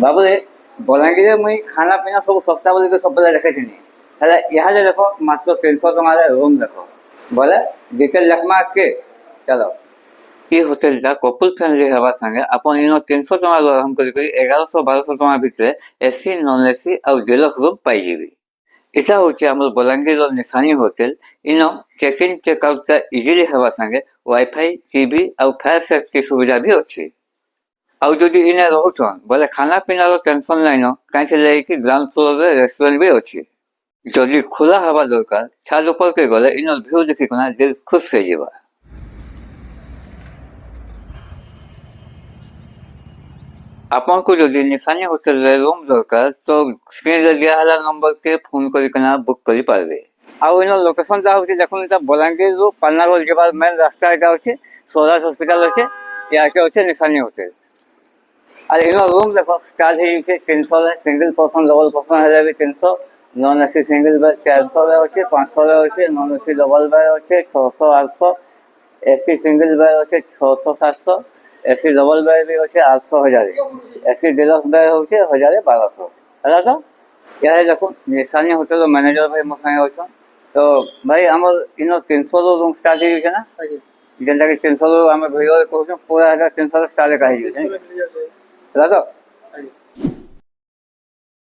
ବାବୁରେ ବଲାଙ୍ଗୀରରେ ମୁଇଁ ଖାନା ପିନା ସବୁ ଶସ୍ତା ବୋଲିକି ସବୁବେଳେ ଦେଖିଥିନି, ହେଲେ ଇହାଦେ ଦେଖ ମାତ୍ର 300 ଟଙ୍କାରେ ରୁମ୍ ଦେଖ ବୋଲେ ଡିଟେଲ ଲେଖମା କେ ଚାଲ। ଇ ହୋଟେଲଟା କପୁଲ ଫ୍ରେଣ୍ଡଲି ହେବା ସାଙ୍ଗେ ଆପଣ ଇନ 300 ଟଙ୍କା ଆରମ୍ଭ କରି 1100-1200 ଟଙ୍କା ଭିତରେ ଏସି ନନ୍ ଏସି ଆଉ ଡିଲକ୍ସ ରୁମ୍ ପାଇଯିବେ। ଏଟା ହଉଛି ଆମର ବଲାଙ୍ଗୀରର ନିଶାନୀ hotel. In check in check ଆଉଟଟା ଇଜିଲି ହେବା ସାଙ୍ଗେ ୱାଇଫାଇ ଟିଭି ଆଉ ଫାୟାର ସେଫ୍ଟି ସୁବିଧା ବି ଅଛି। ଆଉ ଯଦି ଇନେ ରହୁଛନ୍ ବୋଲେ ଖାନା ପିନାର ଟେନସନ୍ ନାଇଁନ, କାହିଁକି ଲାଗି ଗ୍ରାଉଣ୍ଡ ଫ୍ଲୋରରେ ରେଷ୍ଟୁରାଣ୍ଟ ବି ଅଛି। ଯଦି ଖୋଲା ହେବା ଦରକାର ଛାତ ଉପରକେ ଗଲେ ଇନର ଭିଉ ଦେଖିକିନା ଦିଲ୍ ଖୁସ୍ ହେଇଯିବା। ଆପଣଙ୍କୁ ଯଦି ନିଶାନୀ ହୋଟେଲରେ ରୁମ୍ ଦରକାର ତ ସ୍କ୍ରିନରେ ଦିଆହେଲା ନମ୍ବରକେ ଫୋନ କରିକିନା ବୁକ୍ କରିପାରିବେ। ଆଉ ଇନ ଲୋକେସନଟା ହଉଛି ଦେଖୁନ୍, ଏଟା ବଲାଙ୍ଗୀରରୁ ପାନାଗଡ଼ ଯିବାର ମେନ୍ ରାସ୍ତା ଏଟା ଅଛି। ସ୍ୱରାଜ ହସ୍ପିଟାଲ ଅଛି, ଇଆଡ଼କେ ଅଛି ନିଶାନୀ ହୋଟେଲ। আর ইনো রুম দেখো স্টার্ট ହେଇଯାଇଛି 300 ସିଙ୍ଗଲ ପର୍ସନ ଡବଲ ପର୍ସନ ହେଲେ ବି 300, ନନ୍ ଏସି ସିଙ୍ଗଲ ବେଡ୍ 400 ଅଛି, 500 ଅଛି, ନନ୍ ଏସି ଡବଲ ବେଡ୍ ଅଛି 600 800, ଏସି ସିଙ୍ଗଲ ବେଡ୍ ଅଛି 600 700, ଏସି ଡବଲ ବେଡ୍ ବି ଅଛି 800 1000, ଏସି ଡିଲକ୍ସ ବେଡ୍ ହଉଛି 1000 1200 ହେଲା। ତ ଇହାଦେ ଦେଖୁନ୍ ନିଶାନୀ ହୋଟେଲ ମ୍ୟାନେଜର ଭାଇ ମୋ ସାଙ୍ଗେ ଅଛନ୍। ତ ଭାଇ ଆମର ଇନ 300 ରୁମ୍ ଷ୍ଟାର୍ଟ ହେଇଯାଉଛି ନା, ଯେନ୍ଟାକି 300 ଆମେ ଭିଡ଼ିଓରେ କହୁଛୁ ପୁରା 300 ଷ୍ଟାର୍ଟ ଏକା ହେଇଯାଉଛି ହେଲା। ତ